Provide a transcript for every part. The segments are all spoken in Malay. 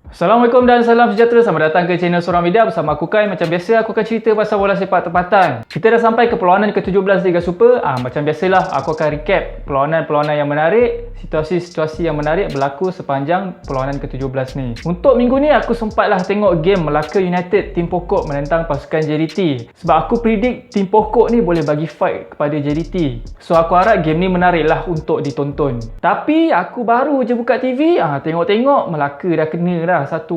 Assalamualaikum dan salam sejahtera. Selamat datang ke channel Seorang Media bersama aku Kai. Macam biasa aku akan cerita pasal bola sepak tempatan. Kita dah sampai ke perlawanan ke-17 Liga Super. Macam biasalah aku akan recap perlawanan-perlawanan yang menarik, situasi-situasi yang menarik berlaku sepanjang perlawanan ke-17 ni. Untuk minggu ni aku sempatlah tengok game Melaka United tim pokok menentang pasukan JDT. Sebab aku predict tim pokok ni boleh bagi fight kepada JDT. So aku harap game ni menarik lah untuk ditonton. Tapi aku baru je buka TV, tengok-tengok Melaka dah kena dah 1-0.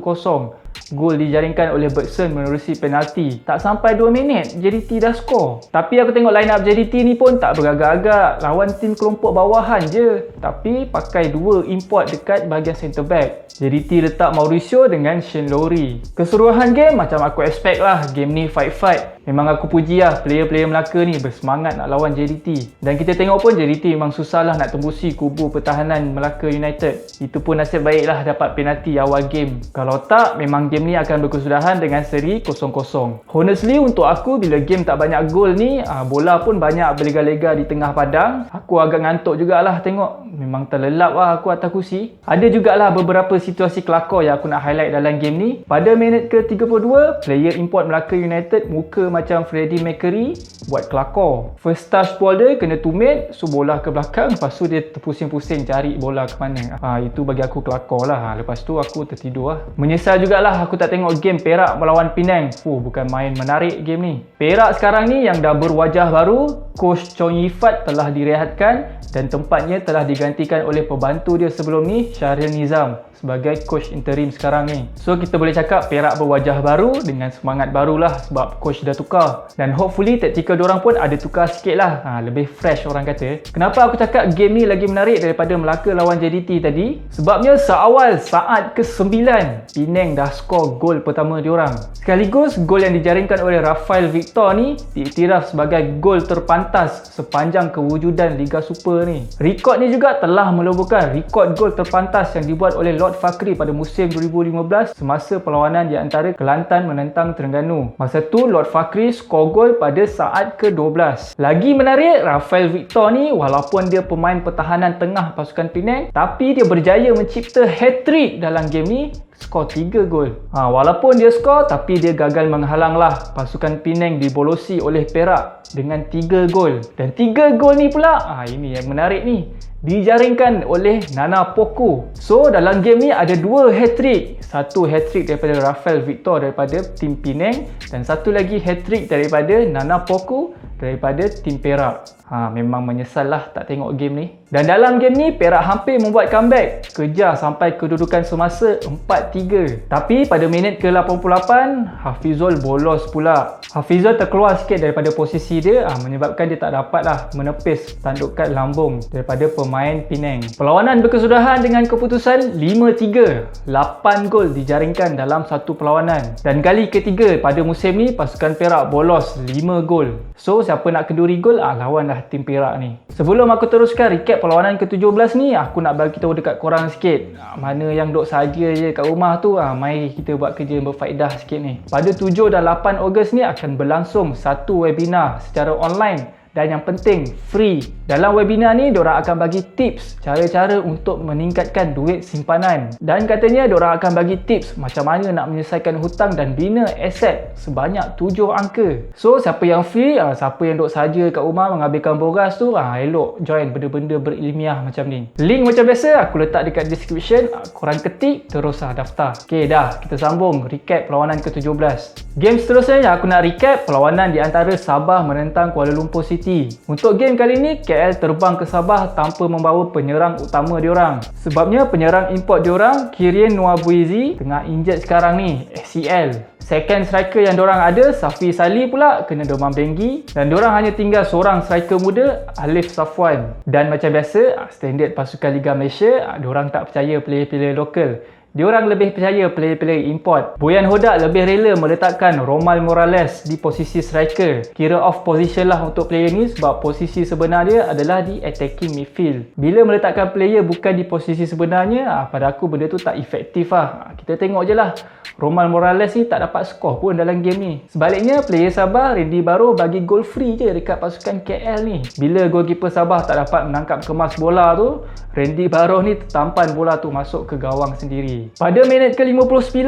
Gol dijaringkan oleh Bergson menerusi penalti. Tak sampai 2 minit, JDT dah skor. Tapi aku tengok line up JDT ni pun tak beragak-agak. Lawan tim kelompok bawahan je. Tapi pakai 2 import dekat bahagian centre back. JDT letak Mauricio dengan Shane Lowry. Keseluruhan game macam aku expect lah. Game ni fight-fight. Memang aku puji lah player-player Melaka ni bersemangat nak lawan JDT. Dan kita tengok pun JDT memang susah lah nak tembusi kubu pertahanan Melaka United. Itu pun nasib baik lah dapat penalti awal game. Kalau tak, memang game ni akan berkesudahan dengan seri 0-0. Honestly untuk aku, bila game tak banyak gol ni, bola pun banyak berlega-lega di tengah padang. Aku agak ngantuk jugalah tengok. Memang terlelap lah aku atas kursi. Ada jugalah beberapa situasi kelakar yang aku nak highlight dalam game ni. Pada minit ke-32, player import Melaka United muka macam Freddie Mercury buat kelakar. First touch ball dia kena tumit, so bola ke belakang, lepas tu dia terpusing-pusing cari bola ke mana. Itu bagi aku kelakar lah. Lepas tu aku tertidur lah. Menyesal jugalah aku tak tengok game Perak melawan Penang. Bukan main menarik game ni. Perak sekarang ni yang dah berwajah baru, Coach Chong Yifat telah direhatkan dan tempatnya telah digantikan oleh pembantu dia sebelum ni, Syahril Nizam, sebagai coach interim sekarang ni. So kita boleh cakap Perak berwajah baru dengan semangat barulah sebab coach dah tukar. Dan hopefully taktikal diorang pun ada tukar sikit lah. Lebih fresh orang kata. Kenapa aku cakap game ni lagi menarik daripada Melaka lawan JDT tadi? Sebabnya seawal saat ke-9 Penang dah skor gol pertama diorang. Sekaligus gol yang dijaringkan oleh Rafael Victor ni diiktiraf sebagai gol terpantas sepanjang kewujudan Liga Super ni. Rekod ni juga telah melebuhkan rekod gol terpantas yang dibuat oleh Lord Fakri pada musim 2015 semasa perlawanan di antara Kelantan menentang Terengganu. Masa tu Lord Fakri skor gol pada saat ke-12. Lagi menarik, Rafael Victor ni walaupun dia pemain pertahanan tengah pasukan Penang, tapi dia berjaya mencipta hat-trick dalam game ni. Skor 3 gol. Walaupun dia skor, tapi dia gagal menghalanglah pasukan Penang dibolosi oleh Perak dengan 3 gol. Dan 3 gol ni pula, ini yang menarik ni, dijaringkan oleh Nana Poku. So dalam game ni ada 2 hat-trick. Satu hat-trick daripada Rafael Victor daripada tim Penang dan satu lagi hat-trick daripada Nana Poku daripada tim Perak. Memang menyesal lah tak tengok game ni. Dan dalam game ni Perak hampir membuat comeback, kejar sampai kedudukan semasa 4-3. Tapi pada minit ke-88 Hafizul bolos pula. Hafizul terkeluar sikit daripada posisi dia, menyebabkan dia tak dapat lah menepis tandukan lambung daripada pemain Penang. Perlawanan berkesudahan dengan keputusan 5-3. 8 gol dijaringkan dalam satu perlawanan. Dan kali ketiga pada musim ni pasukan Perak bolos 5 gol. So siapa nak kenduri gol, lawanlah tim Perak ni. Sebelum aku teruskan recap perlawanan ke-17 ni, aku nak bagi tahu dekat korang sikit. Mana yang duk saja je kat rumah tu, mari kita buat kerja yang berfaedah sikit ni. Pada 7 dan 8 Ogos ni akan berlangsung satu webinar secara online. Dan yang penting, free. Dalam webinar ni, diorang akan bagi tips cara-cara untuk meningkatkan duit simpanan. Dan katanya, diorang akan bagi tips macam mana nak menyelesaikan hutang dan bina aset sebanyak 7 angka. So, siapa yang free, siapa yang duduk saja kat rumah menghabiskan boras tu, elok join benda-benda berilmiah macam ni. Link macam biasa, aku letak dekat description. Korang ketik, terus daftar. Okay, dah. Kita sambung recap perlawanan ke-17. Game seterusnya yang aku nak recap, perlawanan di antara Sabah menentang Kuala Lumpur City. Untuk game kali ni, KL terbang ke Sabah tanpa membawa penyerang utama diorang. Sebabnya penyerang import diorang, Kirien Nwabuizi, tengah injured sekarang ni, ACL. Second striker yang diorang ada, Safi Salih pula kena demam denggi. Dan diorang hanya tinggal seorang striker muda, Alif Safwan. Dan macam biasa, standard pasukan Liga Malaysia, diorang tak percaya player-player lokal. Diorang lebih percaya player-player import. Boyan Hodak lebih rela meletakkan Romal Morales di posisi striker. Kira off position lah untuk player ni sebab posisi sebenar dia adalah di attacking midfield. Bila meletakkan player bukan di posisi sebenarnya, pada aku benda tu tak efektif lah. Kita tengok je lah. Romal Morales ni tak dapat skor pun dalam game ni. Sebaliknya, player Sabah, Randy Barrow bagi gol free je dekat pasukan KL ni. Bila goalkeeper Sabah tak dapat menangkap kemas bola tu, Randy Barros ni tampan bola tu masuk ke gawang sendiri. Pada minit ke-59,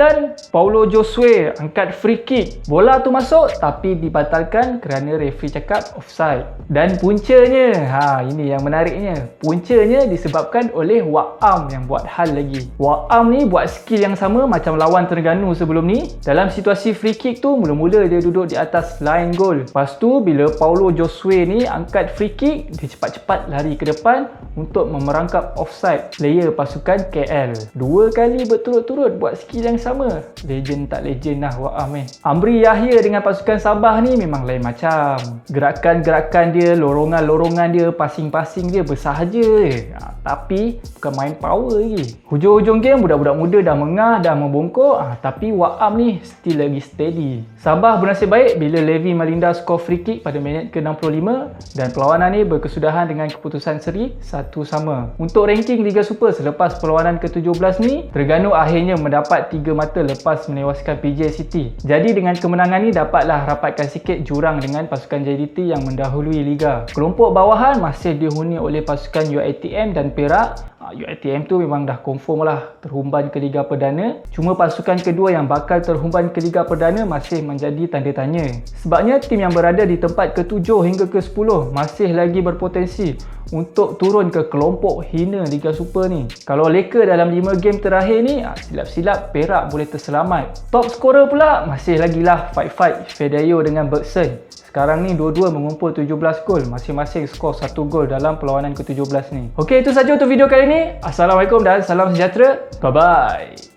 Paulo Josue angkat free kick. Bola tu masuk tapi dibatalkan kerana referee cakap offside. Dan puncanya, ini yang menariknya. Puncanya disebabkan oleh Wak Am yang buat hal lagi. Wak Am ni buat skill yang sama macam lawan Terengganu sebelum ni. Dalam situasi free kick tu, mula-mula dia duduk di atas line goal. Lepas tu bila Paulo Josue ni angkat free kick, dia cepat-cepat lari ke depan untuk memerangkap offside player pasukan KL. 2 kali berturut-turut buat skill yang sama. Legend tak legend lah Wak Am ni. Amri Yahya dengan pasukan Sabah ni memang lain macam. Gerakan-gerakan dia, lorongan-lorongan dia, passing-passing dia bersahaja je. Tapi bukan main power lagi. Hujung-hujung game budak-budak muda dah mengah, dah membongkok, tapi Wak Am ni still lagi steady. Sabah bernasib baik bila Levi Malinda skor free kick pada minit ke-65 dan perlawanan ni berkesudahan dengan keputusan seri 1-1. Untuk ranking Liga Super selepas perlawanan ke-17 ni, Terengganu akhirnya mendapat 3 mata lepas menewaskan PJ City. Jadi dengan kemenangan ni dapatlah rapatkan sikit jurang dengan pasukan JDT yang mendahului Liga. Kelompok bawahan masih dihuni oleh pasukan UiTM dan Perak. UiTM tu memang dah confirm lah terhumban ke Liga Perdana. Cuma pasukan kedua yang bakal terhumban ke Liga Perdana masih menjadi tanda tanya. Sebabnya tim yang berada di tempat ke-7 hingga ke-10 masih lagi berpotensi untuk turun ke kelompok hina Liga Super ni. Kalau leka dalam 5 game terakhir ni, silap-silap Perak boleh terselamat. Top scorer pula masih lagi lah fight Fedayo dengan Bergson. Sekarang ni dua-dua mengumpul 17 gol, masing-masing skor 1 gol dalam perlawanan ke-17 ni. Okey, itu saja untuk video kali ni. Assalamualaikum dan salam sejahtera. Bye-bye.